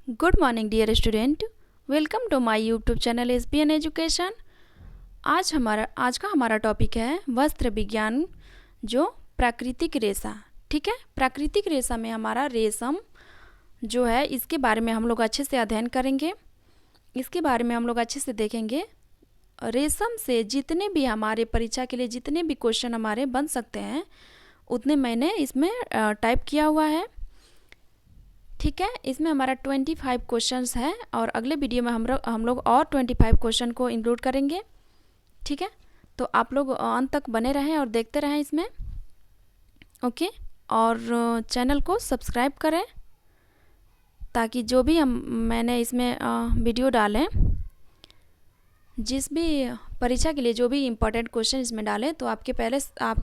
Good morning dear student, welcome to my YouTube channel SBN education. आज का हमारा topic है वस्त्र विज्ञान, जो प्राकृतिक रेशा। ठीक है, प्राकृतिक रेशा में हमारा रेशम जो है, इसके बारे में हम लोग अच्छे से अध्ययन करेंगे, इसके बारे में हम लोग अच्छे से देखेंगे। रेशम से जितने भी हमारे परीक्षा के लिए जितने भी क्वेश्चन हमारे बन सकते हैं, उतने मैंने इसमें टाइप किया हुआ है। ठीक है, इसमें हमारा 25 क्वेश्चंस है और अगले वीडियो में हम लोग और 25 क्वेश्चन को इंक्लूड करेंगे। ठीक है, तो आप लोग अंत तक बने रहें और देखते रहें इसमें। ओके, और चैनल को सब्सक्राइब करें ताकि जो भी मैंने इसमें वीडियो डालें, जिस भी परीक्षा के लिए जो भी इम्पोर्टेंट क्वेश्चन इसमें डालें, तो आपके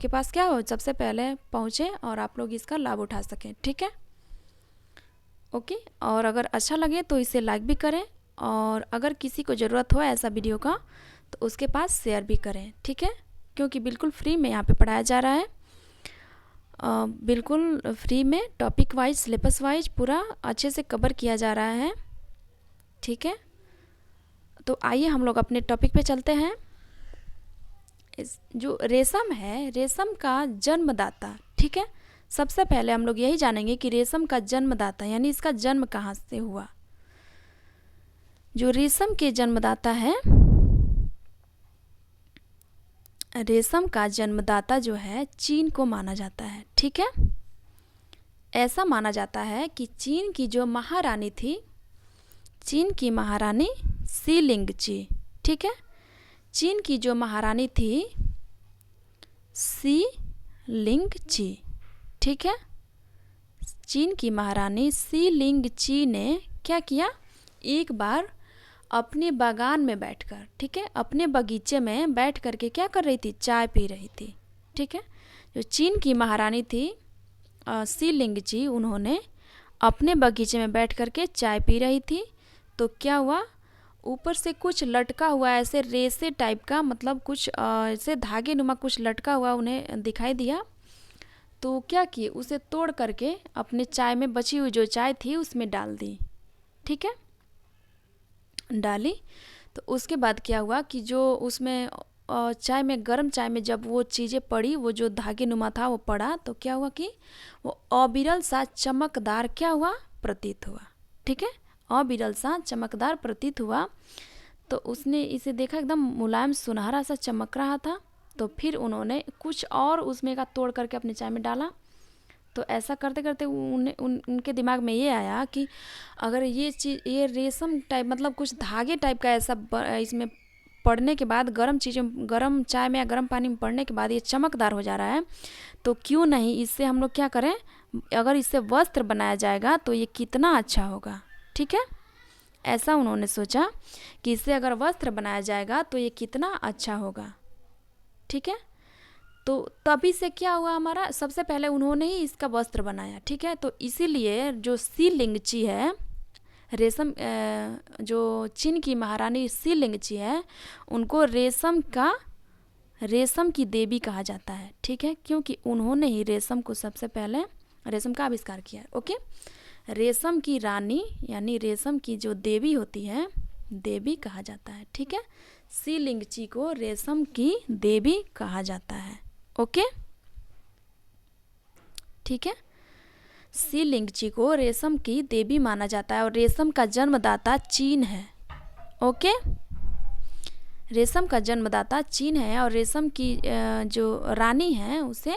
पास क्या हो, सबसे पहले पहुँचे और आप लोग इसका लाभ उठा सकें। ठीक है, ओके। और अगर अच्छा लगे तो इसे लाइक भी करें, और अगर किसी को ज़रूरत हो ऐसा वीडियो का तो उसके पास शेयर भी करें। ठीक है, क्योंकि बिल्कुल फ्री में यहाँ पे पढ़ाया जा रहा है, बिल्कुल फ्री में, टॉपिक वाइज सिलेबस वाइज पूरा अच्छे से कवर किया जा रहा है। ठीक है, तो आइए हम लोग अपने टॉपिक पे चलते हैं। जो रेशम है, रेशम का जन्मदाता। ठीक है, सबसे पहले हम लोग यही जानेंगे कि रेशम का जन्मदाता यानी इसका जन्म कहाँ से हुआ। जो रेशम के जन्मदाता है, रेशम का जन्मदाता जो है चीन को माना जाता है। ठीक है, ऐसा माना जाता है कि चीन की जो महारानी थी, चीन की महारानी शी लिंगची। ठीक है, चीन की जो महारानी थी शी लिंगची। ठीक है, चीन की महारानी शी लिंगची ने क्या किया, एक बार अपने बागान में बैठकर, ठीक है, अपने बगीचे में बैठ करके क्या कर रही थी, चाय पी रही थी। ठीक है, जो चीन की महारानी थी शी लिंगची, उन्होंने अपने बगीचे में बैठ करके चाय पी रही थी। तो क्या हुआ, ऊपर से कुछ लटका हुआ ऐसे रेसे टाइप का, मतलब कुछ ऐसे धागे नुमा कुछ लटका हुआ उन्हें दिखाई दिया। तो क्या किए, उसे तोड़ करके अपने चाय में बची हुई जो चाय थी उसमें डाल दी। ठीक है, डाली तो उसके बाद क्या हुआ कि जो उसमें चाय में, गर्म चाय में जब वो चीज़ें पड़ी, वो जो धागे नुमा था वो पड़ा, तो क्या हुआ कि वो अविरल सा चमकदार क्या हुआ, प्रतीत हुआ। ठीक है, अविरल सा चमकदार प्रतीत हुआ। तो उसने इसे देखा, एकदम मुलायम सुनहरा सा चमक रहा था। तो फिर उन्होंने कुछ और उसमें का तोड़ करके अपने चाय में डाला। तो ऐसा करते करते उनके दिमाग में ये आया कि अगर ये चीज़, ये रेशम टाइप, मतलब कुछ धागे टाइप का ऐसा इसमें पड़ने के बाद, गर्म चीज़ों, गर्म चाय में या गर्म पानी में पड़ने के बाद ये चमकदार हो जा रहा है, तो क्यों नहीं इससे हम लोग क्या करें, अगर इससे वस्त्र बनाया जाएगा तो ये कितना अच्छा होगा। ठीक है, ऐसा उन्होंने सोचा कि इससे अगर वस्त्र बनाया जाएगा तो ये कितना अच्छा होगा। ठीक है, तो तभी से क्या हुआ, हमारा सबसे पहले उन्होंने ही इसका वस्त्र बनाया। ठीक है, तो इसीलिए जो शी लिंगची है, रेशम, जो चीन की महारानी शी लिंगची है, उनको रेशम की देवी कहा जाता है। ठीक है, क्योंकि उन्होंने ही रेशम को सबसे पहले, रेशम का आविष्कार किया। ओके, रेशम की रानी यानी रेशम की जो देवी होती है, देवी कहा जाता है। ठीक है, शी लिंगची को रेशम की देवी कहा जाता है। ओके, ठीक है, शी लिंगची को रेशम की देवी माना जाता है और रेशम का जन्मदाता चीन है। ओके, रेशम का जन्मदाता चीन है और रेशम की जो रानी है उसे,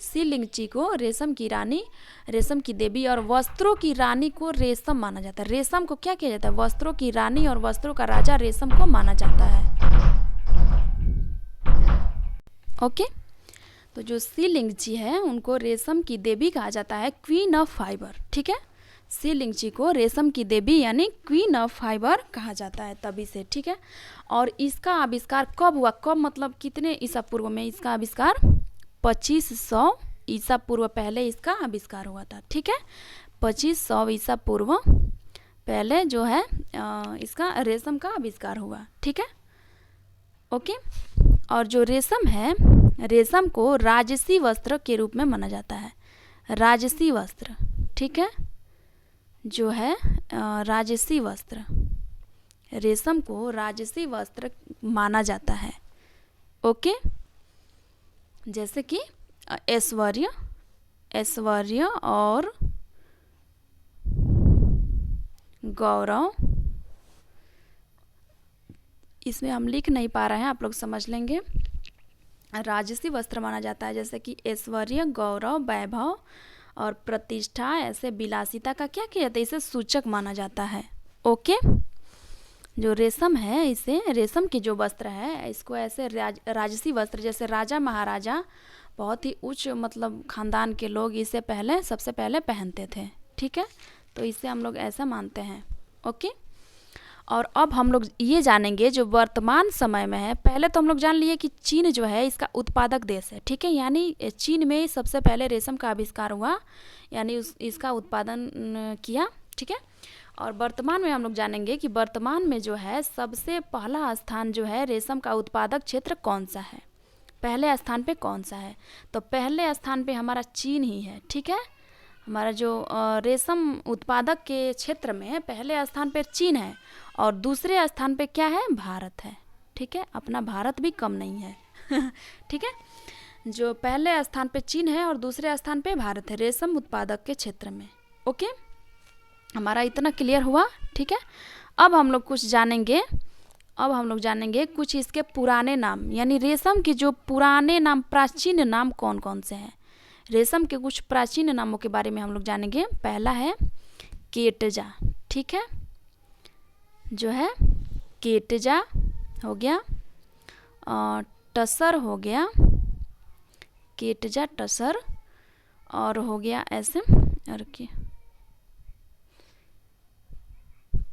शी लिंगची को रेशम की रानी, रेशम की देवी और वस्त्रों की रानी को रेशम माना जाता है। रेशम को क्या किया जाता है, वस्त्रों की रानी और वस्त्रों का राजा रेशम को माना जाता है। ओके, तो जो शी लिंगची है उनको रेशम की देवी कहा जाता है, क्वीन ऑफ फाइबर। ठीक है, शी लिंगची को रेशम की देवी यानी क्वीन ऑफ फाइबर कहा जाता है तभी से। ठीक है, और इसका आविष्कार कब हुआ, कब मतलब कितने ईसा पूर्व में इसका आविष्कार, 2500 ईसा पूर्व पहले इसका आविष्कार हुआ था। ठीक है, 2500 ईसा पूर्व पहले जो है इसका रेशम का आविष्कार हुआ। ठीक है, ओके, और जो रेशम है, रेशम को राजसी वस्त्र के रूप में माना जाता है, राजसी वस्त्र। ठीक है, जो है राजसी वस्त्र, रेशम को राजसी वस्त्र माना जाता है। ओके, जैसे कि ऐश्वर्य, ऐश्वर्य और गौरव, इसमें हम लिख नहीं पा रहे हैं, आप लोग समझ लेंगे। राजसी वस्त्र माना जाता है, जैसे कि ऐश्वर्य, गौरव, वैभव और प्रतिष्ठा, ऐसे विलासिता का क्या किया जाता है, इसे सूचक माना जाता है। ओके, जो रेशम है, इसे रेशम की जो वस्त्र है इसको ऐसे राजसी वस्त्र, जैसे राजा महाराजा, बहुत ही उच्च मतलब खानदान के लोग इसे पहले सबसे पहले पहनते थे। ठीक है, तो इसे हम लोग ऐसा मानते हैं। ओके, और अब हम लोग ये जानेंगे जो वर्तमान समय में है। पहले तो हम लोग जान लिए कि चीन जो है इसका उत्पादक देश है। ठीक है, यानी चीन में सबसे पहले रेशम का आविष्कार हुआ, यानी इसका उत्पादन किया। ठीक है, और वर्तमान में हम लोग जानेंगे कि वर्तमान में जो है सबसे पहला स्थान जो है रेशम का उत्पादक क्षेत्र कौन सा है, पहले स्थान पे कौन सा है। तो पहले स्थान पे हमारा चीन ही है। ठीक है, हमारा जो रेशम उत्पादक के क्षेत्र में पहले स्थान पे चीन है और दूसरे स्थान पे क्या है, भारत है। ठीक है, अपना भारत भी कम नहीं है। ठीक है, जो पहले स्थान पे चीन है और दूसरे स्थान पे भारत है रेशम उत्पादक के क्षेत्र में। ओके, हमारा इतना क्लियर हुआ। ठीक है, अब हम लोग कुछ जानेंगे, अब हम लोग जानेंगे कुछ इसके पुराने नाम, यानी रेशम के जो पुराने नाम, प्राचीन नाम कौन कौन से हैं। रेशम के कुछ प्राचीन नामों के बारे में हम लोग जानेंगे। पहला है केटजा। ठीक है, जो है केटजा हो गया, टसर हो गया, केटजा टसर, और हो गया ऐसे, और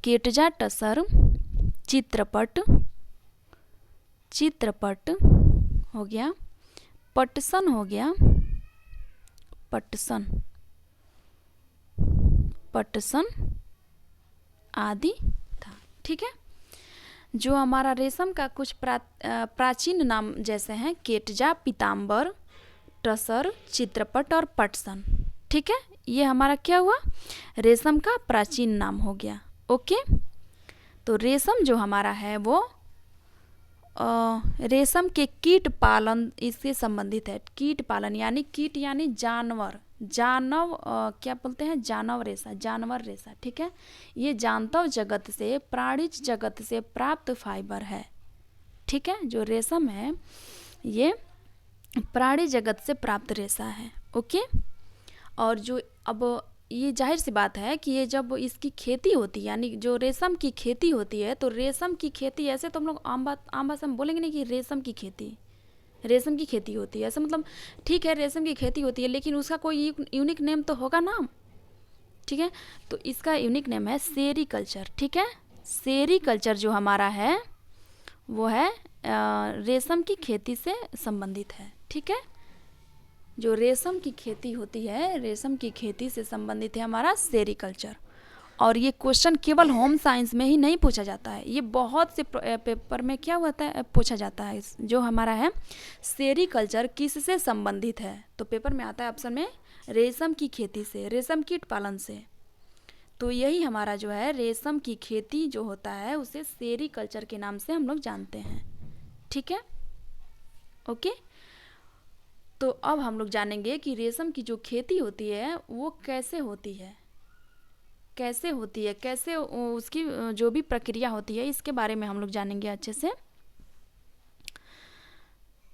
केटजा टसर, चित्रपट, चित्रपट हो गया, पटसन हो गया, पटसन, पटसन आदि था। ठीक है, जो हमारा रेशम का कुछ प्राचीन नाम जैसे हैं केटजा, पीताम्बर, टसर, चित्रपट और पटसन। ठीक है, ये हमारा क्या हुआ, रेशम का प्राचीन नाम हो गया। ओके, तो रेशम जो हमारा है वो रेशम के कीट पालन इससे संबंधित है। कीट पालन यानी कीट यानी जानवर, क्या बोलते हैं, जानव रेशा, जानवर रेशा। ठीक है, ये जानव जगत से, प्राणिज जगत से प्राप्त फाइबर है। ठीक है, जो रेशम है ये प्राणी जगत से प्राप्त रेशा है। ओके, और जो अब ये जाहिर सी बात है कि ये जब इसकी खेती होती है, यानी जो रेशम की खेती होती है, तो रेशम की खेती ऐसे तो हम लोग आम भाषा में बोलेंगे नहीं कि रेशम की खेती होती है, ऐसा मतलब ठीक है रेशम की खेती होती है, लेकिन उसका कोई यूनिक नेम तो होगा ना। ठीक है, तो इसका यूनिक नेम है सेरीकल्चर। ठीक है, सेरीकल्चर जो हमारा है वो है रेशम की खेती से संबंधित है। ठीक है, जो रेशम की खेती होती है, रेशम की खेती से संबंधित है हमारा सेरीकल्चर। और ये क्वेश्चन केवल होम साइंस में ही नहीं पूछा जाता है, ये बहुत से पेपर में क्या होता है, पूछा जाता है। जो हमारा है सेरीकल्चर किससे संबंधित है, तो पेपर में आता है ऑप्शन में रेशम की खेती से, रेशम कीट पालन से। तो यही हमारा जो है रेशम की खेती जो होता है उसे सेरीकल्चर के नाम से हम लोग जानते हैं। ठीक है, ओके, तो अब हम लोग जानेंगे कि रेशम की जो खेती होती है वो कैसे होती है, कैसे उसकी जो भी प्रक्रिया होती है इसके बारे में हम लोग जानेंगे अच्छे से।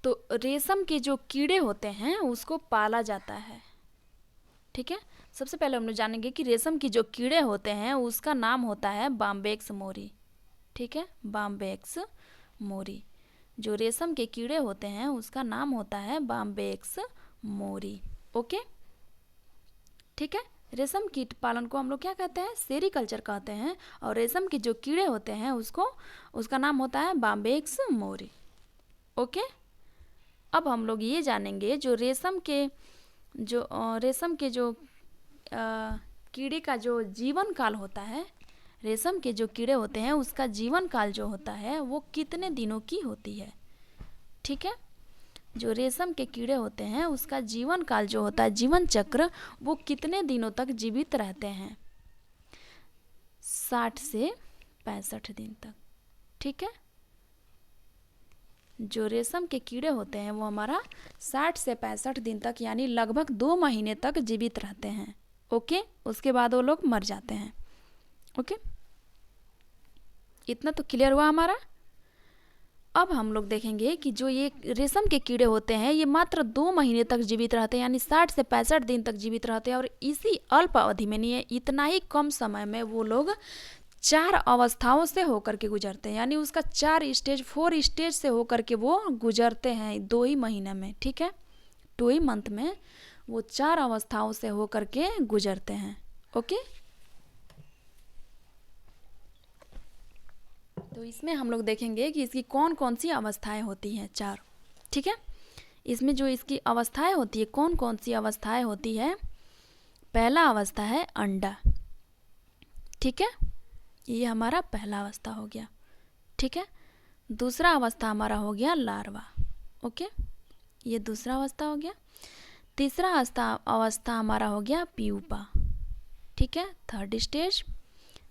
तो रेशम के जो कीड़े होते हैं उसको पाला जाता है। ठीक है, सबसे पहले हम लोग जानेंगे कि रेशम की जो कीड़े होते हैं उसका नाम होता है बाम्बेक्स मोरी। ठीक है, बाम्बेक्स मोरी, जो रेशम के कीड़े होते हैं उसका नाम होता है बाम्बेक्स मोरी। ओके, ठीक है, रेशम कीट पालन को हम लोग क्या कहते हैं, सेरीकल्चर कहते हैं, और रेशम के जो कीड़े होते हैं उसका नाम होता है बाम्बेक्स मोरी। ओके, अब हम लोग ये जानेंगे जो रेशम के जो कीड़े का जो जीवन काल होता है, रेशम के जो कीड़े होते हैं उसका जीवन काल जो होता है वो कितने दिनों की होती है। ठीक है, जो रेशम के कीड़े होते हैं उसका जीवन काल जो होता है, जीवन चक्र, वो कितने दिनों तक जीवित रहते हैं। 60 से 65 दिन तक। ठीक है, जो रेशम के कीड़े होते हैं वो हमारा 60 से 65 दिन तक यानी लगभग 2 महीने तक जीवित रहते हैं। ओके, उसके बाद वो लोग मर जाते हैं। ओके, इतना तो क्लियर हुआ हमारा। अब हम लोग देखेंगे कि जो ये रेशम के कीड़े होते हैं ये मात्र 2 महीने तक जीवित रहते हैं यानी 60 से 65 दिन तक जीवित रहते हैं, और इसी अल्प अवधि में नहीं है, इतना ही कम समय में वो लोग 4 अवस्थाओं से होकर के गुजरते हैं, यानी उसका 4 स्टेज 4 स्टेज से होकर के वो गुजरते हैं 2 ही महीने में। ठीक है, 2 ही मंथ में वो 4 अवस्थाओं से होकर के गुजरते हैं। ओके, तो इसमें हम लोग देखेंगे कि इसकी कौन कौन सी अवस्थाएं होती हैं, 4। ठीक है, इसमें जो इसकी अवस्थाएं होती है, कौन कौन सी अवस्थाएं होती है। पहला अवस्था है अंडा। ठीक है, ये हमारा पहला अवस्था हो गया। ठीक है, दूसरा अवस्था हमारा हो गया लार्वा। ओके, ये दूसरा अवस्था हो गया। तीसरा अवस्था हमारा हो गया प्यूपा। ठीक है, 3rd स्टेज।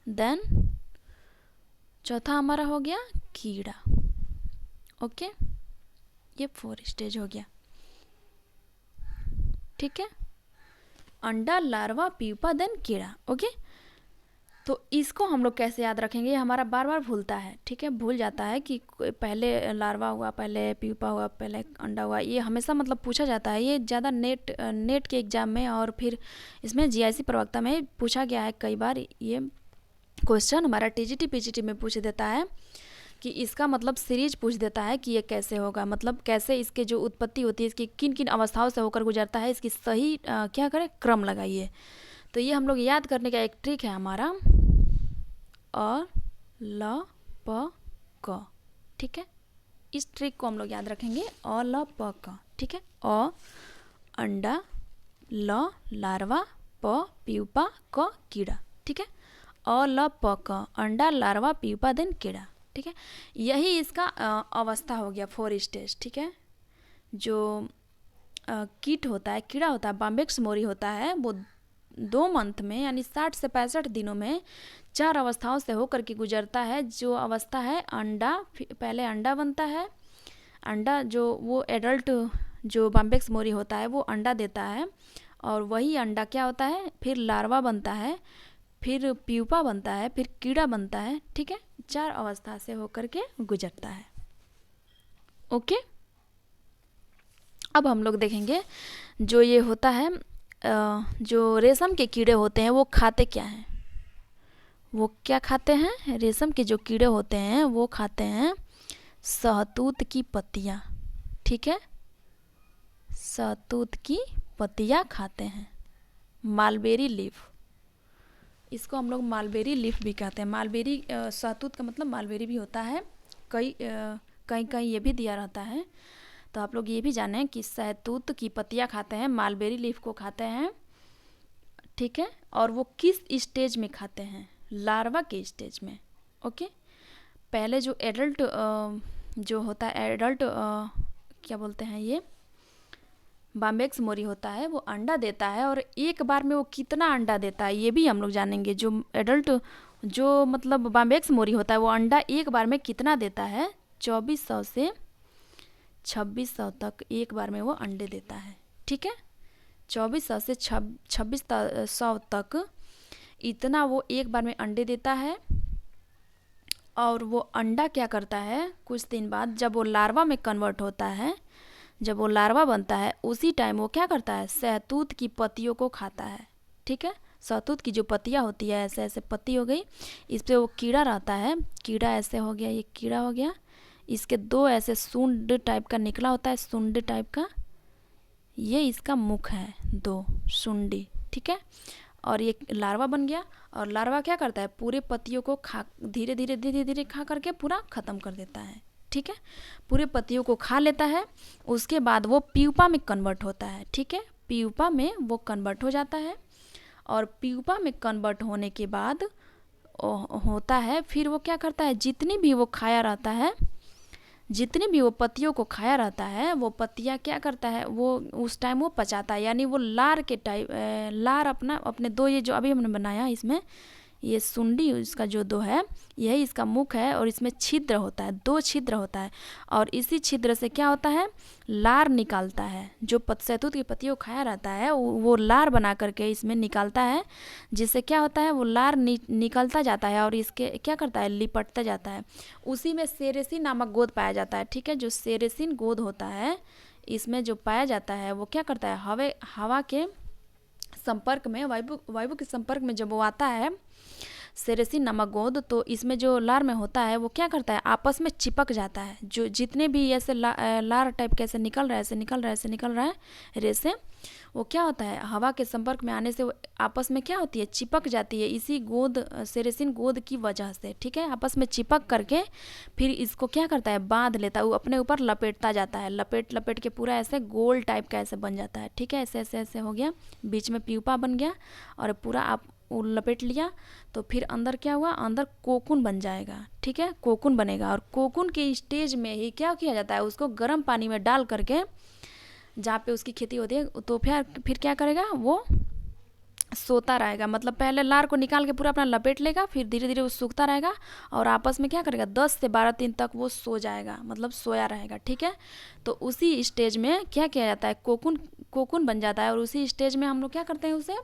देन चौथा हमारा हो गया कीड़ा। ओके, ये 4 स्टेज हो गया। ठीक है, अंडा, लार्वा, प्यूपा, देन कीड़ा। ओके, तो इसको हम लोग कैसे याद रखेंगे, ये हमारा बार बार भूलता है। ठीक है, भूल जाता है कि पहले लार्वा हुआ, पहले प्यूपा हुआ, पहले अंडा हुआ, ये हमेशा मतलब पूछा जाता है। ये ज़्यादा नेट के एग्ज़ाम में और फिर इसमें जीआईसी प्रवक्ता में पूछा गया है कई बार। ये क्वेश्चन हमारा टीजीटी पीजीटी में पूछ देता है कि इसका मतलब सीरीज पूछ देता है कि ये कैसे होगा, मतलब कैसे इसके जो उत्पत्ति होती है, इसकी किन किन अवस्थाओं से होकर गुजरता है, इसकी सही क्या करें, क्रम लगाइए। तो ये हम लोग याद करने का एक ट्रिक है हमारा, अ ल प क। ठीक है, इस ट्रिक को हम लोग याद रखेंगे, अ ल प क। ठीक है, अ अंडा, ल लार्वा, प प्यूपा, क कीड़ा। ठीक है, अ ल प क, अंडा, लार्वा, प्यूपा, देन कीड़ा। ठीक है, यही इसका अवस्था हो गया 4 स्टेज। ठीक है, जो कीट होता है, कीड़ा होता है, बॉम्बेक्स मोरी होता है, वो 2 मंथ में यानी 60 से 65 दिनों में 4 अवस्थाओं से होकर के गुजरता है। जो अवस्था है अंडा, पहले अंडा बनता है, अंडा जो वो एडल्ट जो बॉम्बेक्स मोरी होता है वो अंडा देता है, और वही अंडा क्या होता है, फिर लार्वा बनता है, फिर प्यूपा बनता है, फिर कीड़ा बनता है। ठीक है, 4 अवस्था से होकर के गुजरता है। ओके, अब हम लोग देखेंगे जो ये होता है, जो रेशम के कीड़े होते हैं वो खाते क्या हैं। वो क्या खाते हैं, रेशम के जो कीड़े होते हैं वो खाते हैं शहतूत की पत्तियाँ। ठीक है, शहतूत की पत्तियाँ खाते हैं, मालबेरी लीफ, इसको हम लोग मालबेरी लीफ भी कहते हैं। मालबेरी शहतूत का मतलब मालबेरी भी होता है, कहीं कहीं ये भी दिया रहता है। तो आप लोग ये भी जानें कि शहतूत की पत्तियाँ खाते हैं, मालबेरी लीफ को खाते हैं। ठीक है, और वो किस स्टेज में खाते हैं, लार्वा के स्टेज में। ओके, पहले जो एडल्ट जो होता है, एडल्ट क्या बोलते हैं, ये बॉम्बेक्स मोरी होता है, वो अंडा देता है, और एक बार में वो कितना अंडा देता है ये भी हम लोग जानेंगे। जो एडल्ट जो मतलब बॉम्बेक्स मोरी होता है वो अंडा एक बार में कितना देता है, 2400 से 2600 तक एक बार में वो अंडे देता है। ठीक है, 2400 से 2600 तक इतना वो एक बार में अंडे देता है। और वो अंडा क्या करता है, कुछ दिन बाद जब वो लार्वा में कन्वर्ट होता है, जब वो लार्वा बनता है, उसी टाइम वो क्या करता है, शहतूत की पत्तियों को खाता है। ठीक है, शहतूत की जो पत्तियाँ होती है, ऐसे ऐसे पत्ती हो गई, इस पर वो कीड़ा रहता है, कीड़ा ऐसे हो गया, ये कीड़ा हो गया, इसके 2 ऐसे सूंड टाइप का निकला होता है, सूंड टाइप का, ये इसका मुख है, 2 सूंडी। ठीक है, और ये लार्वा बन गया, और लार्वा क्या करता है, पूरे पत्तियों को धीरे धीरे खा करके पूरा ख़त्म कर देता है। ठीक है, पूरे पत्तियों को खा लेता है, उसके बाद वो प्यूपा में कन्वर्ट होता है। ठीक है, प्यूपा में वो कन्वर्ट हो जाता है, और प्यूपा में कन्वर्ट होने के बाद होता है, फिर वो क्या करता है, जितनी भी वो खाया रहता है, जितनी भी वो पत्तियों को खाया रहता है, वो पत्तियाँ क्या करता है, वो उस टाइम वो पचाता है, यानी वो लार के टाइप, लार अपने 2 ये जो अभी हमने बनाया इसमें, ये सुंडी इसका जो दो है, यही इसका मुख है और इसमें छिद्र होता है, 2 छिद्र होता है और इसी छिद्र से क्या होता है, लार निकालता है। जो शहतूत की पत्तियों खाया रहता है वो लार बना करके इसमें निकालता है, जिससे क्या होता है, वो लार निकलता जाता है और इसके क्या करता है, लिपटता जाता है। उसी में सेरेसिन नामक गोंद पाया जाता है। ठीक है, जो सेरेसिन गोंद होता है इसमें जो पाया जाता है वो क्या करता है, हवा के संपर्क में, वायु के संपर्क में जब वो आता है सेरेसिन नामक गोंद, तो इसमें जो लार में होता है वो क्या करता है, आपस में चिपक जाता है। जो जितने भी ऐसे लार टाइप के ऐसे निकल रहा है रेसे, वो क्या होता है, हवा के संपर्क में आने से वो आपस में क्या होती है, चिपक जाती है। इसी गोंद, सेरेसिन गोंद की वजह से, ठीक है, आपस में चिपक करके फिर इसको क्या करता है, बांध लेता है, वो अपने ऊपर लपेटता जाता है, लपेट के पूरा ऐसे गोल टाइप का ऐसे बन जाता है। ठीक है, ऐसे हो गया, बीच में प्यूपा बन गया और पूरा आप वो लपेट लिया, तो फिर अंदर क्या हुआ, अंदर कोकून बन जाएगा। ठीक है, कोकून बनेगा और कोकून के स्टेज में ही क्या किया जाता है, उसको गर्म पानी में डाल करके जहाँ पे उसकी खेती होती है, तो फिर क्या करेगा, वो सोता रहेगा। मतलब पहले लार को निकाल के पूरा अपना लपेट लेगा, फिर धीरे धीरे वो सूखता रहेगा और आपस में क्या करेगा, 10 से 12 दिन तक वो सो जाएगा, मतलब सोया रहेगा। ठीक है, तो उसी स्टेज में क्या किया जाता है, कोकून बन जाता है और उसी स्टेज में हम लोग क्या करते हैं, उसे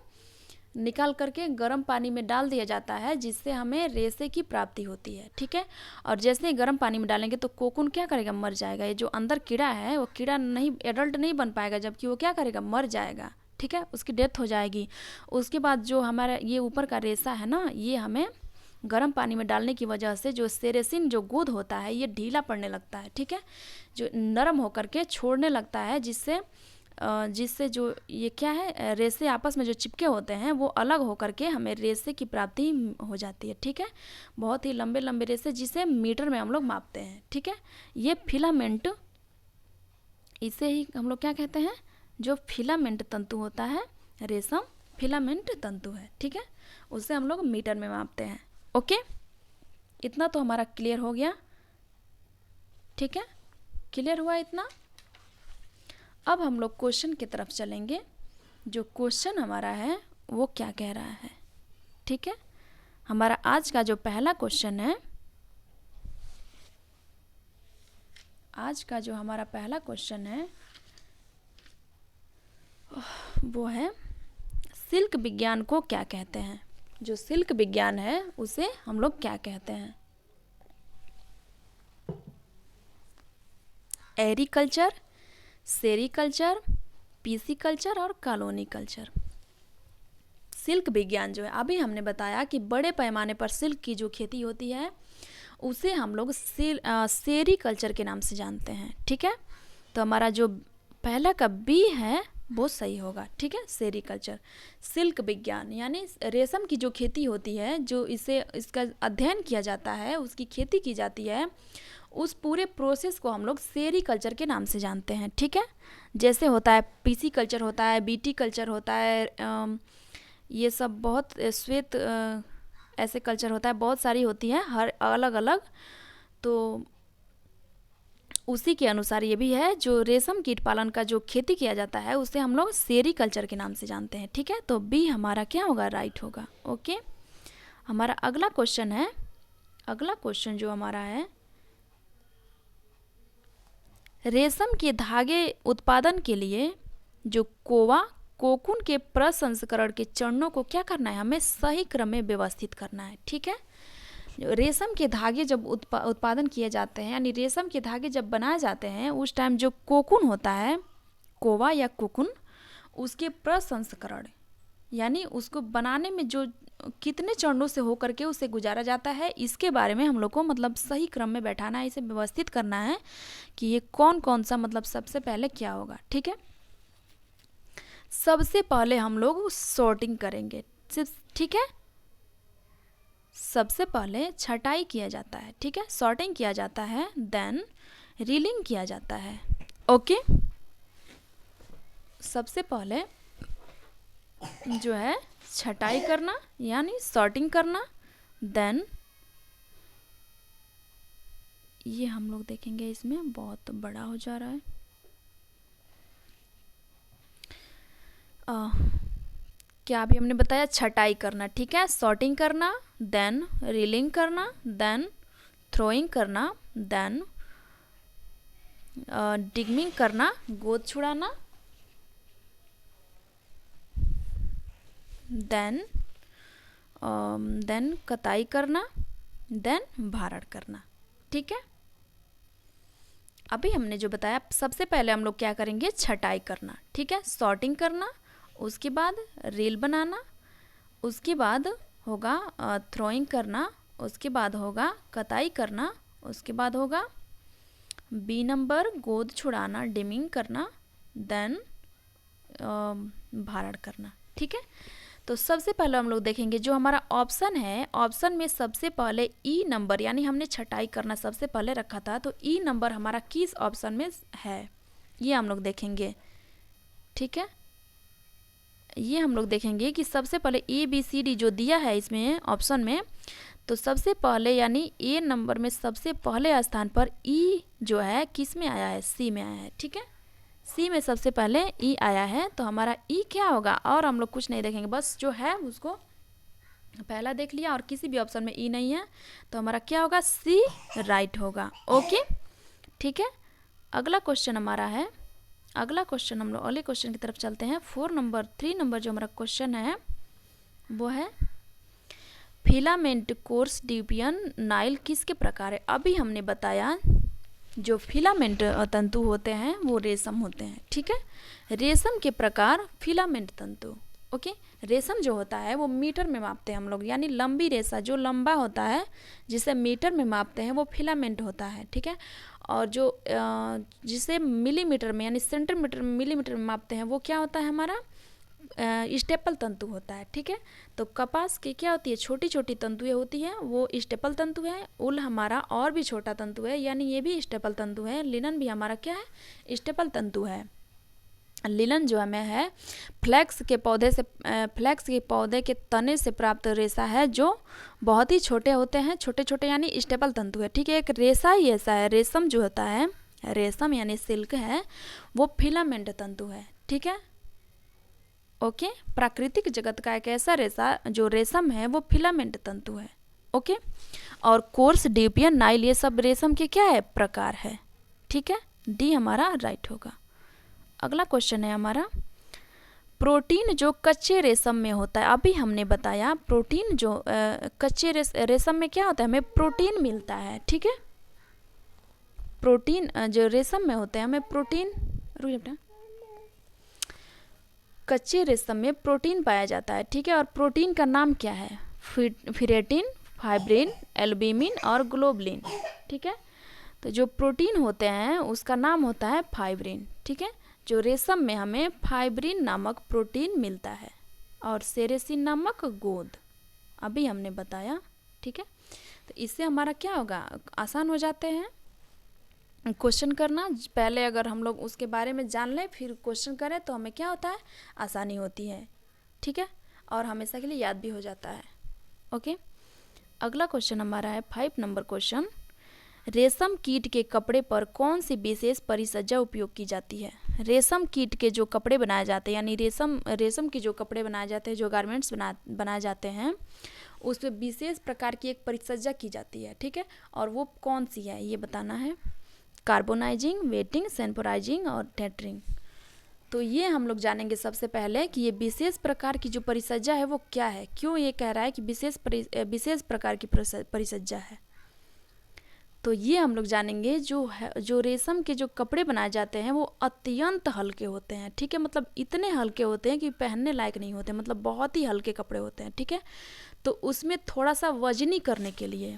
निकाल करके गर्म पानी में डाल दिया जाता है, जिससे हमें रेशे की प्राप्ति होती है। ठीक है, और जैसे ही गर्म पानी में डालेंगे तो कोकून क्या करेगा, मर जाएगा। ये जो अंदर कीड़ा है वो कीड़ा नहीं, एडल्ट नहीं बन पाएगा, जबकि वो क्या करेगा, मर जाएगा। ठीक है, उसकी डेथ हो जाएगी। उसके बाद जो हमारा ये ऊपर का रेशा है ना, ये हमें गर्म पानी में डालने की वजह से जो सेरेसिन जो गोंद होता है ये ढीला पड़ने लगता है। ठीक है, जो नरम होकर के छोड़ने लगता है, जिससे जो ये क्या है, रेशे आपस में जो चिपके होते हैं वो अलग होकर के हमें रेशे की प्राप्ति हो जाती है। ठीक है, बहुत ही लंबे लंबे रेशे, जिसे मीटर में हम लोग मापते हैं। ठीक है, ये फिलामेंट, इसे ही हम लोग क्या कहते हैं, जो फिलामेंट तंतु होता है, रेशम फिलामेंट तंतु है। ठीक है, उसे हम लोग मीटर में मापते हैं। ओके, इतना तो हमारा क्लियर हो गया। ठीक है, क्लियर हुआ इतना। अब हम लोग क्वेश्चन की तरफ चलेंगे। जो क्वेश्चन हमारा है वो क्या कह रहा है। ठीक है, हमारा आज का जो पहला क्वेश्चन है, आज का जो हमारा पहला क्वेश्चन है वो है, सिल्क विज्ञान को क्या कहते हैं। जो सिल्क विज्ञान है उसे हम लोग क्या कहते हैं। एरीकल्चर, सेरीकल्चर, पीसीकल्चर और कॉलोनी कल्चर। सिल्क विज्ञान जो है, अभी हमने बताया कि बड़े पैमाने पर सिल्क की जो खेती होती है उसे हम लोग सेरीकल्चर के नाम से जानते हैं। ठीक है, तो हमारा जो पहला का बी है वो सही होगा। ठीक है, सेरीकल्चर। सिल्क विज्ञान यानी रेशम की जो खेती होती है, जो इसका अध्ययन किया जाता है, उसकी खेती की जाती है, उस पूरे प्रोसेस को हम लोग सेरीकल्चर के नाम से जानते हैं। ठीक है, जैसे होता है पीसी कल्चर, होता है बीटी कल्चर, होता है ये सब बहुत श्वेत ऐसे कल्चर होता है, बहुत सारी होती हैं, हर अलग अलग। तो उसी के अनुसार ये भी है, जो रेशम कीट पालन का जो खेती किया जाता है उसे हम लोग सेरीकल्चर के नाम से जानते हैं। ठीक है, तो बी हमारा क्या होगा, राइट होगा। ओके, हमारा अगला क्वेश्चन है, अगला क्वेश्चन जो हमारा है, रेशम के धागे उत्पादन के लिए जो कोकून के प्रसंस्करण के चरणों को क्या करना है, हमें सही क्रम में व्यवस्थित करना है। ठीक है, रेशम के धागे जब उत्पादन किए जाते हैं, यानी रेशम के धागे जब बनाए जाते हैं, उस टाइम जो कोकून होता है, कोवा या कोकून, उसके प्रसंस्करण यानी उसको बनाने में जो कितने चरणों से होकर के उसे गुजारा जाता है, इसके बारे में हम लोग को मतलब सही क्रम में बैठाना है, इसे व्यवस्थित करना है कि ये कौन कौन सा मतलब सबसे पहले क्या होगा। ठीक है, सबसे पहले हम लोग सॉर्टिंग करेंगे। ठीक है, सबसे पहले छटाई किया जाता है। ठीक है, सॉर्टिंग किया जाता है, देन रीलिंग किया जाता है। ओके, सबसे पहले जो है छटाई करना यानी सॉर्टिंग करना, देन ये हम लोग देखेंगे, इसमें बहुत बड़ा हो जा रहा है। क्या अभी हमने बताया, छटाई करना, ठीक है, सॉर्टिंग करना, देन रीलिंग करना, देन थ्रोइंग करना, देन डिगमिंग करना, गोद छुड़ाना, देन कताई करना, देन भारण करना। ठीक है, अभी हमने जो बताया, सबसे पहले हम लोग क्या करेंगे, छटाई करना, ठीक है, सॉर्टिंग करना, उसके बाद रील बनाना, उसके बाद होगा थ्रोइंग करना, उसके बाद होगा कताई करना, उसके बाद होगा बी नंबर गोद छुड़ाना, डिमिंग करना, देन भारण करना। ठीक है, तो सबसे पहले हम लोग देखेंगे जो हमारा ऑप्शन है, ऑप्शन में सबसे पहले ई नंबर, यानी हमने छटाई करना सबसे पहले रखा था, तो ई नंबर हमारा किस ऑप्शन में है ये हम लोग देखेंगे। ठीक है, ये हम लोग देखेंगे कि सबसे पहले ए बी सी डी जो दिया है इसमें ऑप्शन में, तो सबसे पहले यानी ए नंबर में सबसे पहले स्थान पर ई जो है किस में आया है, सी में आया है। ठीक है, सी में सबसे पहले ई आया है, तो हमारा ई क्या होगा, और हम लोग कुछ नहीं देखेंगे, बस जो है उसको पहला देख लिया और किसी भी ऑप्शन में ई नहीं है, तो हमारा क्या होगा, सी राइट होगा। ओके, ठीक है, अगला क्वेश्चन हमारा है, अगला क्वेश्चन हम लोग अगले क्वेश्चन की तरफ चलते हैं। 3 नंबर जो हमारा क्वेश्चन है वो है फिलामेंट कोर्स डिपियन नाइल किसके प्रकार है। अभी हमने बताया जो फिलामेंट तंतु होते हैं वो रेशम होते हैं। ठीक है, रेशम के प्रकार फिलामेंट तंतु। ओके, रेशम जो होता है वो मीटर में मापते हैं हम लोग, यानी लंबी रेशा जो लंबा होता है जिसे मीटर में मापते हैं वो फिलामेंट होता है। ठीक है, और जो जिसे मिलीमीटर में यानी सेंटीमीटर में मिलीमीटर में मापते हैं वो क्या होता है, हमारा स्टेपल तंतु होता है। ठीक है, तो कपास की क्या होती है, छोटी छोटी तंतुएं होती हैं, वो स्टेपल तंतु है। उल हमारा और भी छोटा तंतु है, यानी ये भी स्टेपल तंतु है। लिनन भी हमारा क्या है, स्टेपल तंतु है। लिनन जो हमें है फ्लैक्स के पौधे के तने से प्राप्त रेशा है, जो बहुत ही छोटे होते हैं, छोटे छोटे यानी स्टेपल तंतु है। ठीक है, एक रेशा ही ऐसा है, रेशम जो होता है, रेशम यानी सिल्क है, वो फिलामेंट तंतु है। ठीक है, ओके, प्राकृतिक जगत का एक ऐसा रेशा जो रेशम है वो फिलामेंट तंतु है। ओके, और कोर्स डिपियन नाइल ये सब रेशम के क्या है, प्रकार है। ठीक है, डी हमारा राइट होगा। अगला क्वेश्चन है हमारा, प्रोटीन जो कच्चे रेशम में होता है। अभी हमने बताया प्रोटीन जो कच्चे रेशम में क्या होता है, हमें प्रोटीन मिलता है। ठीक है, प्रोटीन जो रेशम में होते हैं हमें प्रोटीन, रुकिए बेटा, कच्चे रेशम में प्रोटीन पाया जाता है। ठीक है, और प्रोटीन का नाम क्या है, फेरेटिन, फाइब्रिन, एल्ब्यूमिन और ग्लोबुलिन। ठीक है, तो जो प्रोटीन होते हैं उसका नाम होता है फाइब्रिन। ठीक है, जो रेशम में हमें फाइब्रिन नामक प्रोटीन मिलता है और सेरेसिन नामक गोंद, अभी हमने बताया। ठीक है, तो इससे हमारा क्या होगा, आसान हो जाते हैं क्वेश्चन करना। पहले अगर हम लोग उसके बारे में जान लें फिर क्वेश्चन करें तो हमें क्या होता है, आसानी होती है। ठीक है, और हमेशा के लिए याद भी हो जाता है। ओके, अगला क्वेश्चन हमारा है 5 नंबर क्वेश्चन, रेशम कीट के कपड़े पर कौन सी विशेष परिसज्जा उपयोग की जाती है। रेशम कीट के जो कपड़े बनाए जाते हैं, यानी रेशम के जो कपड़े बनाए जाते हैं, जो गारमेंट्स बनाए जाते हैं, उस पर विशेष प्रकार की एक परिसज्जा की जाती है। ठीक है, और वो कौन सी है ये बताना है, कार्बोनाइजिंग, वेटिंग, सेंपोराइजिंग और टेटरिंग। तो ये हम लोग जानेंगे सबसे पहले कि ये विशेष प्रकार की जो परिसज्जा है वो क्या है, क्यों ये कह रहा है कि विशेष प्रकार की परिसज्जा है। तो ये हम लोग जानेंगे जो रेशम के जो कपड़े बनाए जाते हैं वो अत्यंत हल्के होते हैं। ठीक है, मतलब इतने हल्के होते हैं कि पहनने लायक नहीं होते, मतलब बहुत ही हल्के कपड़े होते हैं। ठीक है, तो उसमें थोड़ा सा वजनी करने के लिए,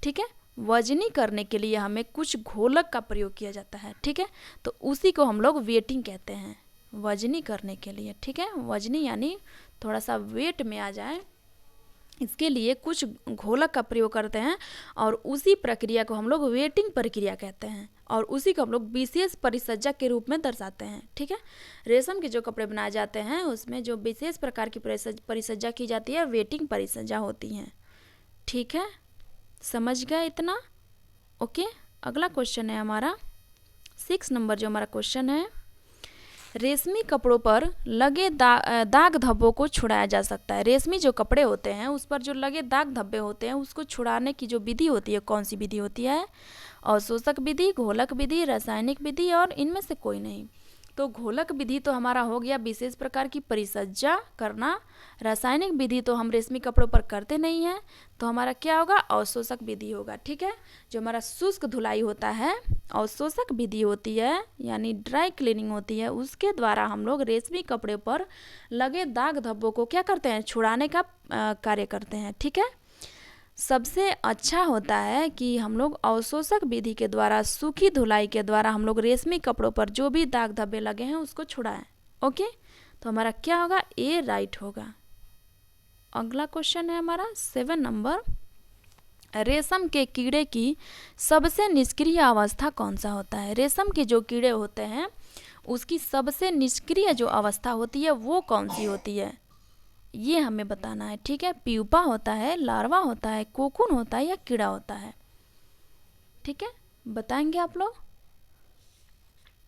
ठीक है, वजनी करने के लिए हमें कुछ घोलक का प्रयोग किया जाता है। ठीक है, तो उसी को हम लोग वेटिंग कहते हैं, वजनी करने के लिए। ठीक है, वजनी यानी थोड़ा सा वेट में आ जाए, इसके लिए कुछ घोलक का प्रयोग करते हैं और उसी प्रक्रिया को हम लोग वेटिंग प्रक्रिया कहते हैं और उसी को हम लोग विशेष परिसज्जा के रूप में दर्शाते हैं। ठीक है, रेशम के जो कपड़े बनाए जाते हैं उसमें जो विशेष प्रकार की परिसज्जा की जाती है वेटिंग परिसज्जा होती हैं। ठीक है, समझ गए इतना। ओके, अगला क्वेश्चन है हमारा 6 नंबर जो हमारा क्वेश्चन है, रेशमी कपड़ों पर लगे दाग धब्बों को छुड़ाया जा सकता है। रेशमी जो कपड़े होते हैं उस पर जो लगे दाग धब्बे होते हैं उसको छुड़ाने की जो विधि होती है, कौन सी विधि होती है? अवशोषक विधि, घोलक विधि, रासायनिक विधि और इनमें से कोई नहीं। तो घोलक विधि तो हमारा हो गया विशेष प्रकार की परिसज्जा करना। रासायनिक विधि तो हम रेशमी कपड़ों पर करते नहीं हैं, तो हमारा क्या होगा? अवशोषक विधि होगा। ठीक है, जो हमारा शुष्क धुलाई होता है, अवशोषक विधि होती है यानी ड्राई क्लीनिंग होती है, उसके द्वारा हम लोग रेशमी कपड़े पर लगे दाग धब्बों को क्या करते हैं? छुड़ाने का कार्य करते हैं। ठीक है, सबसे अच्छा होता है कि हम लोग अवशोषक विधि के द्वारा, सूखी धुलाई के द्वारा हम लोग रेशमी कपड़ों पर जो भी दाग धब्बे लगे हैं उसको छुड़ाएं। ओके, तो हमारा क्या होगा? ए राइट होगा। अगला क्वेश्चन है हमारा 7 नंबर, रेशम के कीड़े की सबसे निष्क्रिय अवस्था कौन सा होता है? रेशम के जो कीड़े होते हैं उसकी सबसे निष्क्रिय जो अवस्था होती है वो कौन सी होती है, ये हमें बताना है। ठीक है, प्यूपा होता है, लार्वा होता है, कोकून होता है या कीड़ा होता है? ठीक है, बताएंगे आप लोग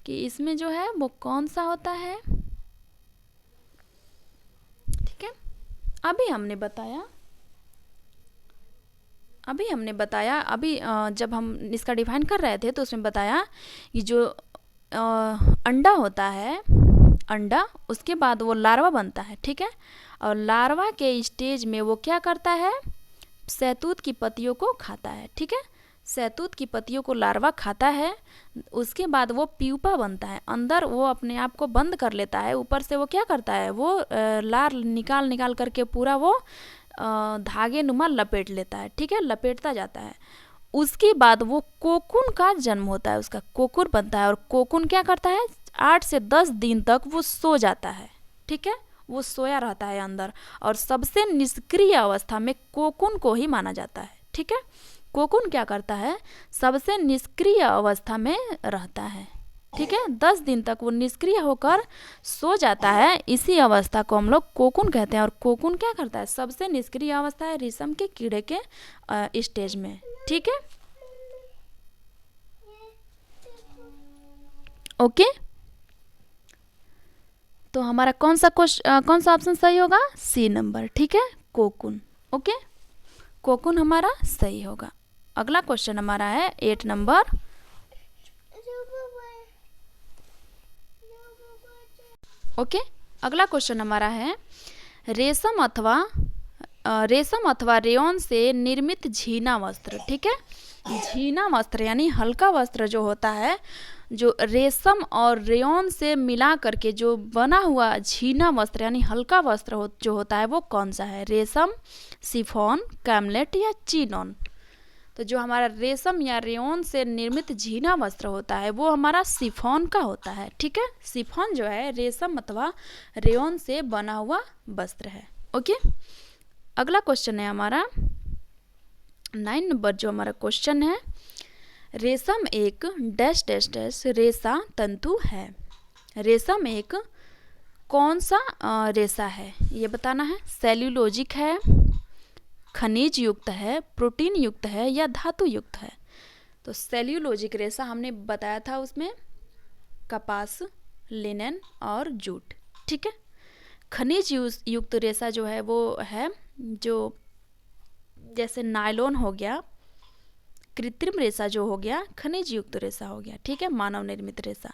कि इसमें जो है वो कौन सा होता है। ठीक है, अभी हमने बताया अभी जब हम इसका डिफाइन कर रहे थे तो उसमें बताया कि जो अंडा होता है, अंडा उसके बाद वो लार्वा बनता है। ठीक है, और लार्वा के स्टेज में वो क्या करता है? शहतूत की पत्तियों को खाता है। ठीक है, शहतूत की पत्तियों को लार्वा खाता है, उसके बाद वो प्यूपा बनता है, अंदर वो अपने आप को बंद कर लेता है, ऊपर से वो क्या करता है? वो लार निकाल करके पूरा वो धागे नुमा लपेट लेता है। ठीक है, लपेटता जाता है। उसके बाद वो कोकून का जन्म होता है, उसका कोकून बनता है, और कोकून क्या करता है? 8 से 10 दिन तक वो सो जाता है। ठीक है, वो सोया रहता है अंदर, और सबसे निष्क्रिय अवस्था में कोकून को ही माना जाता है। ठीक है, कोकून क्या करता है? सबसे निष्क्रिय अवस्था में रहता है। ठीक है, 10 दिन तक वो निष्क्रिय होकर सो जाता है, इसी अवस्था को हम लोग कोकून कहते हैं। और कोकून क्या करता है? सबसे निष्क्रिय अवस्था है रेशम के कीड़े के स्टेज में। ठीक है, ओके, तो हमारा कौन सा ऑप्शन सही होगा? C number. ठीक है, कोकून। ओके, कोकून हमारा सही होगा। अगला क्वेश्चन हमारा है 8 नंबर, ओके, अगला क्वेश्चन हमारा है रेशम अथवा रेयॉन से निर्मित झीना वस्त्र। ठीक है, झीना वस्त्र यानी हल्का वस्त्र जो होता है, जो रेशम और रेयॉन से मिला करके जो बना हुआ झीना वस्त्र यानी हल्का वस्त्र जो होता है वो कौन सा है? रेशम, शिफॉन, कैमलेट या चिनॉन? तो जो हमारा रेशम या रेयॉन से निर्मित झीना वस्त्र होता है वो हमारा शिफॉन का होता है। ठीक है, शिफॉन जो है रेशम अथवा रेयॉन से बना हुआ वस्त्र है। ओके, अगला क्वेश्चन है हमारा 9 नंबर, जो हमारा क्वेश्चन है, रेशम एक डैश डैश डैश रेशा तंतु है। रेशम एक कौन सा रेशा है ये बताना है। सेल्यूलोजिक है, खनिज युक्त है, प्रोटीन युक्त है या धातु युक्त है? तो सेल्यूलोजिक रेशा हमने बताया था, उसमें कपास, लिनन और जूट। ठीक है, खनिज युक्त रेशा जो है वो है जो जैसे नायलॉन हो गया, कृत्रिम रेशा जो हो गया, खनिज युक्त रेशा हो गया। ठीक है, मानव निर्मित रेशा।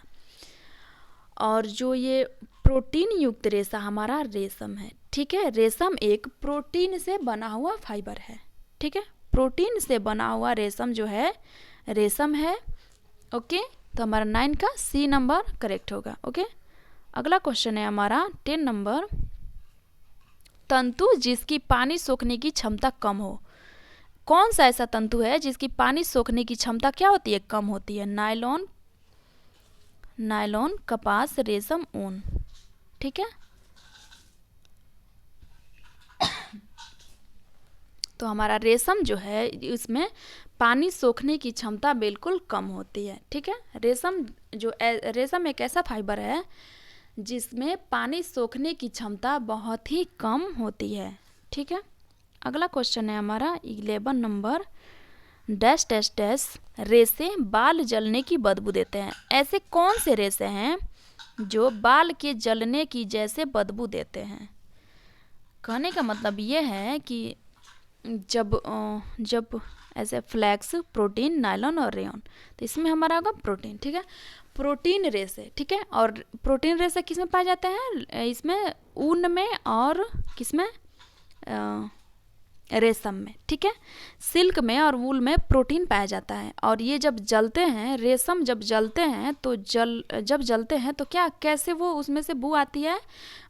और जो ये प्रोटीन युक्त रेशा हमारा रेशम है। ठीक है, रेशम एक प्रोटीन से बना हुआ फाइबर है। ठीक है, प्रोटीन से बना हुआ रेशम जो है रेशम है। ओके, तो हमारा 9 का सी नंबर करेक्ट होगा। ओके, अगला क्वेश्चन है हमारा 10 नंबर, तंतु जिसकी पानी सोखने की क्षमता कम हो। कौन सा ऐसा तंतु है जिसकी पानी सोखने की क्षमता क्या होती है? कम होती है। नायलॉन, कपास, रेशम, ऊन। ठीक है, तो हमारा रेशम जो है इसमें पानी सोखने की क्षमता बिल्कुल कम होती है। ठीक है, रेशम एक ऐसा फाइबर है जिसमें पानी सोखने की क्षमता बहुत ही कम होती है। ठीक है, अगला क्वेश्चन है हमारा 11 नंबर, डैश डैश डैश रेशे बाल जलने की बदबू देते हैं। ऐसे कौन से रेशे हैं जो बाल के जलने की जैसे बदबू देते हैं। कहने का मतलब ये है कि जब ऐसे फ्लैक्स, प्रोटीन, नायलॉन और रेयन, तो इसमें हमारा होगा प्रोटीन। ठीक है, प्रोटीन रेसे। ठीक है, और प्रोटीन रेसे किस में पाए जाते हैं? इसमें ऊन में और किस में? रेशम में। ठीक है, सिल्क में और वूल में प्रोटीन पाया जाता है। और ये जब जलते हैं, रेशम जब जलते हैं तो जब जलते हैं तो क्या, कैसे वो उसमें से बू आती है?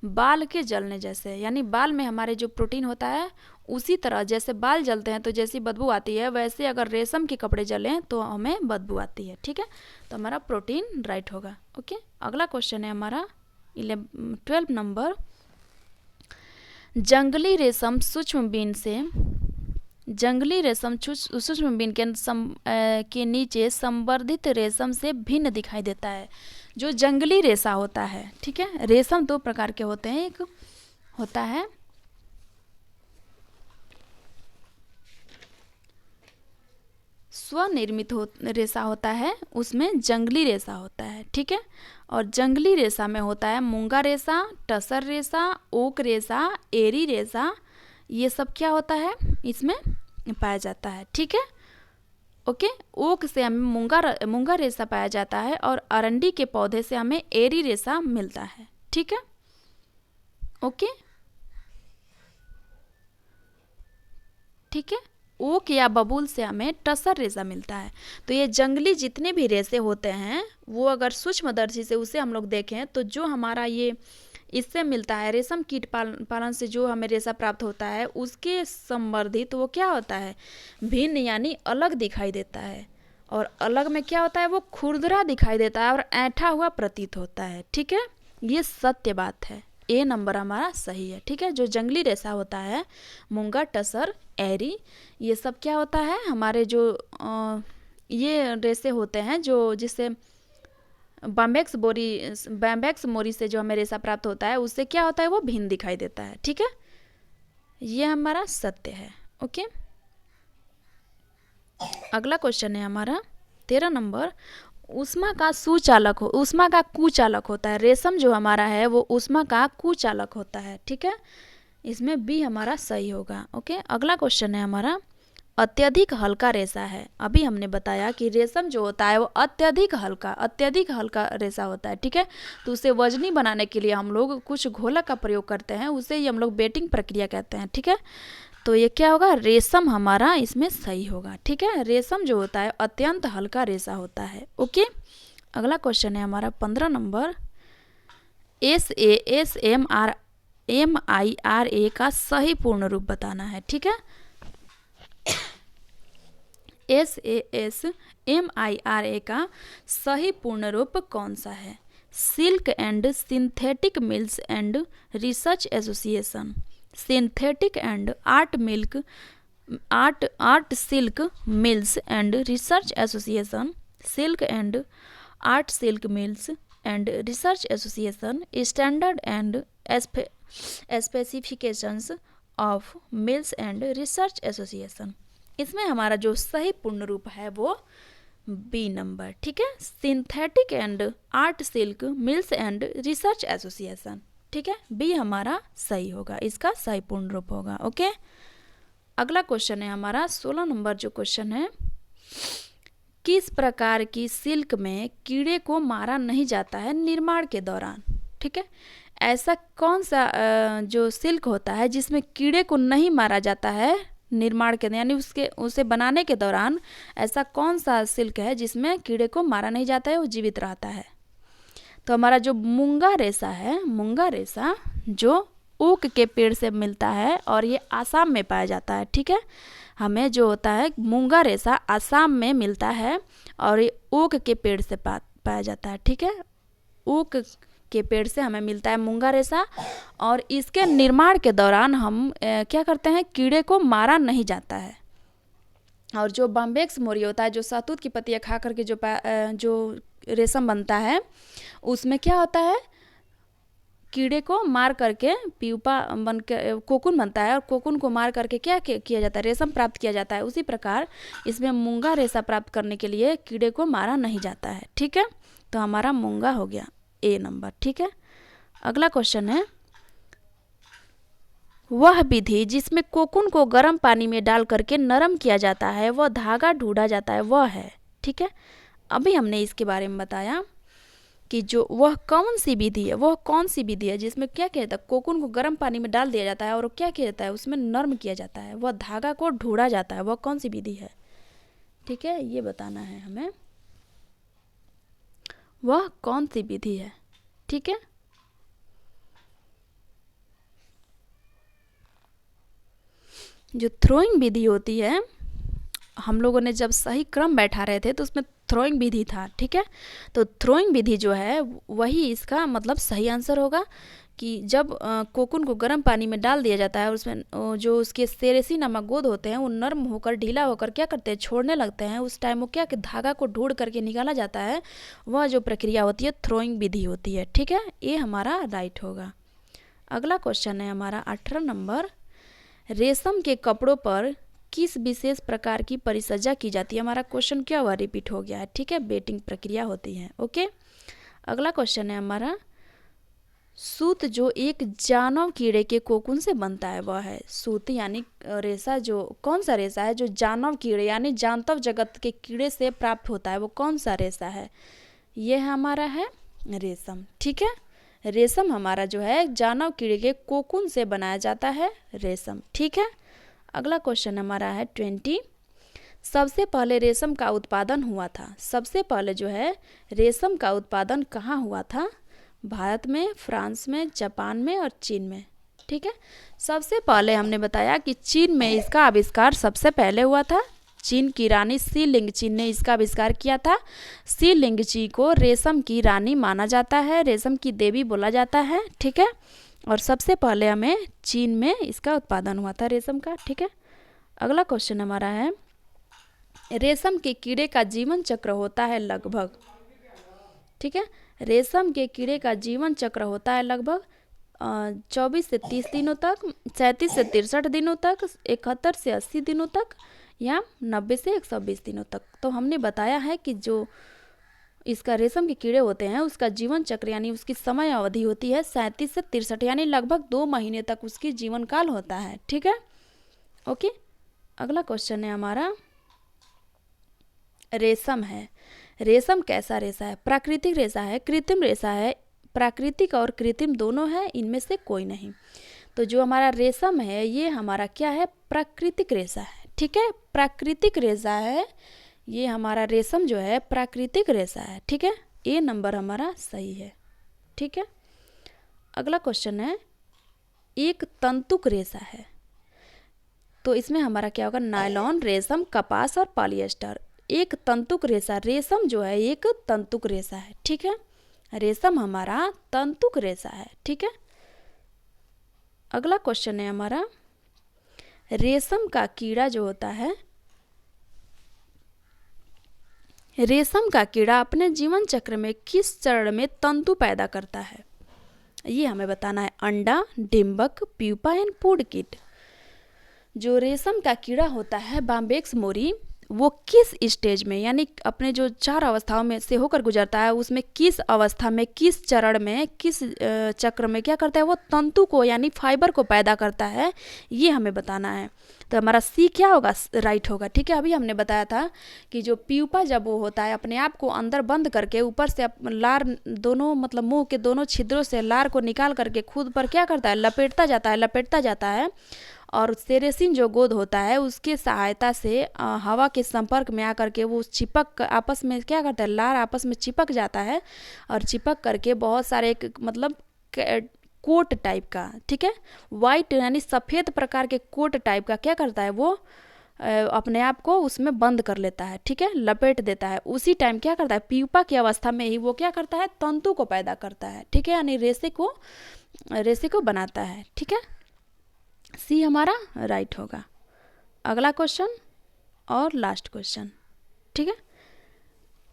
बाल के जलने जैसे। यानी बाल में हमारे जो प्रोटीन होता है, उसी तरह जैसे बाल जलते हैं तो जैसी बदबू आती है, वैसे अगर रेशम के कपड़े जलें तो हमें बदबू आती है। ठीक है, तो हमारा प्रोटीन राइट होगा। ओके, अगला क्वेश्चन है हमारा 12 नंबर। जंगली रेशम सूक्ष्म बीन के नीचे संवर्धित रेशम से भिन्न दिखाई देता है। जो जंगली रेशा होता है, ठीक है, रेशम दो प्रकार के होते हैं। एक होता है स्वनिर्मित रेशा होता है, उसमें जंगली रेशा होता है। ठीक है, और जंगली रेशा में होता है मूंगा रेशा, टसर रेशा, ओक रेशा, एरी रेशा, ये सब क्या होता है? इसमें पाया जाता है। ठीक है, ओके, ओक से हमें मूंगा रेशा पाया जाता है और अरंडी के पौधे से हमें एरी रेशा मिलता है। ठीक है, ओके, ठीक है, ओक या बबूल से हमें टसर रेशा मिलता है। तो ये जंगली जितने भी रेशे होते हैं, वो अगर सूक्ष्मदर्शी से उसे हम लोग देखें तो जो हमारा ये इससे मिलता है, रेशम कीट पालन से जो हमें रेशा प्राप्त होता है, उसके संवर्धित वो क्या होता है? भिन्न, यानी अलग दिखाई देता है। और अलग में क्या होता है? वो खुरदरा दिखाई देता है और ऐंठा हुआ प्रतीत होता है। ठीक है, ये सत्य बात है। ए नंबर हमारा सही है। ठीक है, जो जंगली रेशा होता है, मूंगा, टसर, एरी, ये सब क्या होता है? हमारे जो ये रेशे होते हैं जो जिससे बैम्बैक्स मोरी से जो हमें रेशा प्राप्त होता है, उससे क्या होता है? वो भिन्न दिखाई देता है। ठीक है, ये हमारा सत्य है। ओके, अगला क्वेश्चन है हमारा 13 नंबर। ऊष्मा का कुचालक होता है। रेशम जो हमारा है वो ऊष्मा का कुचालक होता है। ठीक है, इसमें बी हमारा सही होगा। ओके, अगला क्वेश्चन है हमारा अत्यधिक हल्का रेशा है। अभी हमने बताया कि रेशम जो होता है वो अत्यधिक हल्का रेशा होता है। ठीक है, तो उसे वजनी बनाने के लिए हम लोग कुछ घोलक का प्रयोग करते हैं, उसे ही हम लोग बेटिंग प्रक्रिया कहते हैं। ठीक है, तो ये क्या होगा? रेशम हमारा इसमें सही होगा। ठीक है, रेशम जो होता है अत्यंत हल्का रेशा होता है। ओके, अगला क्वेश्चन है हमारा 15 नंबर। SASMIRA का सही पूर्ण रूप बताना है। ठीक है, SASMIRA का सही पूर्ण रूप कौन सा है? Silk and synthetic mills and research association, synthetic and art silk mills and research association, silk and art silk mills and research association, standard and specifications of mills and research association. इसमें हमारा जो सही पूर्ण रूप है वो B number. ठीक है, synthetic and art silk mills and research association. ठीक है, बी हमारा सही होगा, इसका सही पूर्ण रूप होगा। ओके, अगला क्वेश्चन है हमारा 16 नंबर। जो क्वेश्चन है, किस प्रकार की सिल्क में कीड़े को मारा नहीं जाता है निर्माण के दौरान? ठीक है, ऐसा कौन सा जो सिल्क होता है जिसमें कीड़े को नहीं मारा जाता है निर्माण के, यानी उसे बनाने के दौरान ऐसा कौन सा सिल्क है जिसमें कीड़े को मारा नहीं जाता है, वो जीवित रहता है? तो हमारा जो मूंगा रेशा है, मूंगा रेशा जो ऊख के पेड़ से मिलता है और ये आसाम में पाया जाता है। ठीक है, हमें जो होता है मूंगा रेशा आसाम में मिलता है और ये ऊख के पेड़ से पाया जाता है। ठीक है, ऊख के पेड़ से हमें मिलता है मूंगा रेशा और इसके निर्माण के दौरान हम क्या करते हैं? कीड़े को मारा नहीं जाता है। और जो बॉम्बेक्स मोरी होता है, जो शहतूत की पत्तियाँ खा करके जो रेशम बनता है, उसमें क्या होता है? कीड़े को मार करके प्यूपा बन के कोकून बनता है और कोकून को मार करके क्या किया जाता है? रेशम प्राप्त किया जाता है। उसी प्रकार इसमें मूंगा रेशा प्राप्त करने के लिए कीड़े को मारा नहीं जाता है। ठीक है, तो हमारा मूंगा हो गया। ए नंबर। ठीक है, अगला क्वेश्चन है, वह विधि जिसमें कोकून को गर्म पानी में डाल करके नरम किया जाता है, वह धागा ढूंढा जाता है, वह है। ठीक है, अभी हमने इसके बारे में बताया कि जो वह कौन सी विधि है, वह कौन सी विधि है जिसमें क्या किया जाता है, कोकून को गर्म पानी में डाल दिया जाता है और क्या किया जाता है, उसमें नरम किया जाता है, वह धागा को ढूंढा जाता है, वह कौन सी विधि है। ठीक है, ये बताना है हमें, वह कौन सी विधि है। ठीक है, जो थ्रोइंग विधि होती है, हम लोगों ने जब सही क्रम बैठा रहे थे तो उसमें थ्रोइंग विधि था। ठीक है, तो थ्रोइंग विधि जो है वही इसका मतलब सही आंसर होगा कि जब कोकून को गर्म पानी में डाल दिया जाता है और उसमें जो उसके सेरेसी नामक गोंद होते हैं वो नर्म होकर ढीला होकर क्या करते हैं, छोड़ने लगते हैं, उस टाइम वो क्या कि धागा को ढूंढ करके निकाला जाता है, वह जो प्रक्रिया होती है थ्रोइंग विधि होती है। ठीक है, ये हमारा राइट होगा। अगला क्वेश्चन है हमारा 18 नंबर, रेशम के कपड़ों पर किस विशेष प्रकार की परिसज्जा की जाती है। हमारा क्वेश्चन क्या हुआ, रिपीट हो गया है। ठीक है, बेटिंग प्रक्रिया होती है। ओके, अगला क्वेश्चन है हमारा, सूत जो एक जानव कीड़े के कोकून से बनता है वह है। सूत यानी रेशा, जो कौन सा रेशा है जो जानव कीड़े यानी जानतव जगत के कीड़े से प्राप्त होता है, वो कौन सा रेशा है, ये हमारा है रेशम। ठीक है, रेशम हमारा जो है जानव कीड़े के कोकून से बनाया जाता है रेशम। ठीक है, अगला क्वेश्चन हमारा है 20, सबसे पहले रेशम का उत्पादन हुआ था। सबसे पहले जो है रेशम का उत्पादन कहाँ हुआ था, भारत में, फ्रांस में, जापान में और चीन में। ठीक है, सबसे पहले हमने बताया कि चीन में इसका आविष्कार सबसे पहले हुआ था। चीन की रानी सी लिंगची ने इसका आविष्कार किया था। सी लिंगची को रेशम की रानी माना जाता है, रेशम की देवी बोला जाता है। ठीक है, और सबसे पहले हमें चीन में इसका उत्पादन हुआ था रेशम का। ठीक है, अगला क्वेश्चन हमारा है, रेशम के कीड़े का जीवन चक्र होता है लगभग। ठीक है, रेशम के कीड़े का जीवन चक्र होता है लगभग 24 से 30 दिनों तक, 37 से 63 दिनों तक, 71 से 80 दिनों तक या 90 से 120 दिनों तक। तो हमने बताया है कि जो इसका रेशम के कीड़े होते हैं उसका जीवन चक्र यानी उसकी समय अवधि होती है 37 से 63 यानी लगभग 2 महीने तक उसकी जीवन काल होता है। ठीक है, ओके, अगला क्वेश्चन है हमारा, रेशम है, रेशम कैसा रेशा है, प्राकृतिक रेशा है, कृत्रिम रेशा है, प्राकृतिक और कृत्रिम दोनों है, इनमें से कोई नहीं। तो जो हमारा रेशम है ये हमारा क्या है, प्राकृतिक रेशा है। ठीक है, प्राकृतिक रेशा है, ये हमारा रेशम जो है प्राकृतिक रेशा है। ठीक है, ए नंबर हमारा सही है। ठीक है, अगला क्वेश्चन है, एक तंतुक रेशा है, तो इसमें हमारा क्या होगा, नायलॉन, रेशम, कपास और पॉलिएस्टर। एक तंतुक रेशा, रेशम जो है एक तंतुक रेशा है। ठीक है, रेशम हमारा तंतुक रेशा है। ठीक है, अगला क्वेश्चन है हमारा, रेशम का कीड़ा जो होता है, रेशम का कीड़ा अपने जीवन चक्र में किस चरण में तंतु पैदा करता है, ये हमें बताना है। अंडा, डिम्बक, प्यूपा एंड पुड किट। जो रेशम का कीड़ा होता है बाम्बेक्स मोरी, वो किस स्टेज में यानी अपने जो 4 अवस्थाओं में से होकर गुजरता है, उसमें किस अवस्था में, किस चरण में, किस चक्र में क्या करता है, वो तंतु को यानी फाइबर को पैदा करता है, ये हमें बताना है। तो हमारा सी क्या होगा, राइट होगा। ठीक है, अभी हमने बताया था कि जो प्यूपा जब वो होता है अपने आप को अंदर बंद करके ऊपर से लार दोनों मतलब मुंह के दोनों छिद्रों से लार को निकाल करके खुद पर क्या करता है, लपेटता जाता है और सेरेसिन जो गोंद होता है उसके सहायता से हवा के संपर्क में आकर के वो चिपक आपस में क्या करता है, लार आपस में चिपक जाता है और चिपक करके बहुत सारे एक मतलब कोट टाइप का, ठीक है, वाइट यानी सफ़ेद प्रकार के कोट टाइप का क्या करता है, वो अपने आप को उसमें बंद कर लेता है। ठीक है, लपेट देता है। उसी टाइम क्या करता है, प्यूपा की अवस्था में ही वो क्या करता है, तंतु को पैदा करता है। ठीक है, यानी रेशे को बनाता है। ठीक है, सी हमारा राइट होगा। अगला क्वेश्चन और लास्ट क्वेश्चन। ठीक है,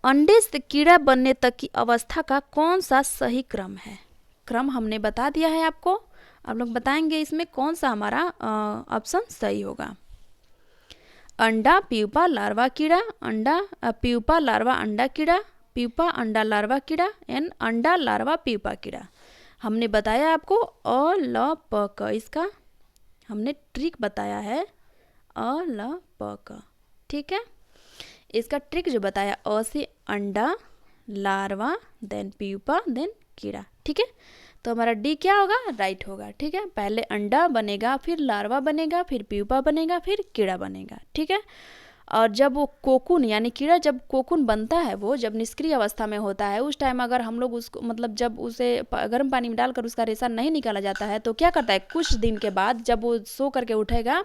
अंडे से कीड़ा बनने तक की अवस्था का कौन सा सही क्रम है, क्रम हमने बता दिया है आपको, आप लोग बताएंगे इसमें कौन सा हमारा ऑप्शन सही होगा। अंडा, प्यूपा, लार्वा कीड़ा, अंडा, प्यूपा, लार्वा, अंडा कीड़ा, प्यूपा अंडा लार्वा कीड़ा एंड अंडा लार्वा प्यूपा कीड़ा। हमने बताया आपको अ ल प क, इसका हमने ट्रिक बताया है अ ल प क, ठीक है। इसका ट्रिक जो बताया अ से अंडा, लार्वा, देन प्यूपा, देन कीड़ा, ठीक है। तो हमारा डी क्या होगा, राइट होगा, ठीक है। पहले अंडा बनेगा, फिर लार्वा बनेगा, फिर प्यूपा बनेगा, फिर कीड़ा बनेगा, ठीक है। और जब वो कोकून यानी कीड़ा जब कोकून बनता है, वो जब निष्क्रिय अवस्था में होता है, उस टाइम अगर हम लोग उसको मतलब जब उसे गर्म पानी में डालकर उसका रेशा नहीं निकाला जाता है तो क्या करता है, कुछ दिन के बाद जब वो सो करके उठेगा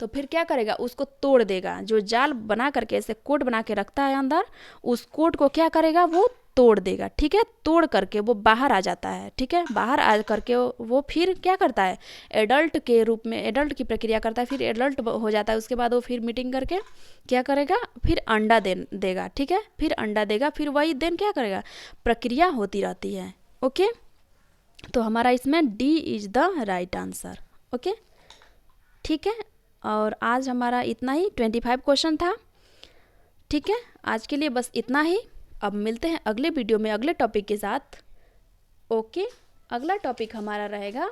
तो फिर क्या करेगा, उसको तोड़ देगा। जो जाल बना करके ऐसे कोट बना के रखता है अंदर, उस कोट को क्या करेगा, वो तोड़ देगा, ठीक है। तोड़ करके वो बाहर आ जाता है, ठीक है। बाहर आ करके वो फिर क्या करता है, एडल्ट के रूप में एडल्ट की प्रक्रिया करता है, फिर एडल्ट हो जाता है। उसके बाद वो फिर मीटिंग करके क्या करेगा, फिर अंडा देगा, ठीक है। फिर अंडा देगा, फिर वही देन क्या करेगा, प्रक्रिया होती रहती है, ओके। तो हमारा इसमें D is the right answer, okay, ठीक है। और आज हमारा इतना ही, 25 क्वेश्चन था, ठीक है। आज के लिए बस इतना ही। अब मिलते हैं अगले वीडियो में अगले टॉपिक के साथ, ओके। अगला टॉपिक हमारा रहेगा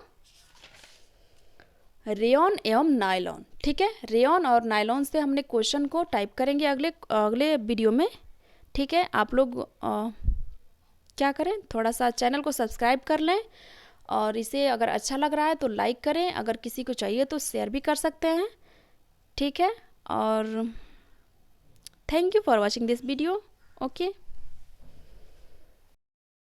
रेयॉन एवं नायलॉन, ठीक है। रेयॉन और नायलॉन से हमने क्वेश्चन को टाइप करेंगे अगले वीडियो में, ठीक है। आप लोग क्या करें, थोड़ा सा चैनल को सब्सक्राइब कर लें और इसे अगर अच्छा लग रहा है तो लाइक करें, अगर किसी को चाहिए तो शेयर भी कर सकते हैं, ठीक है। और thank you for watching this video, okay.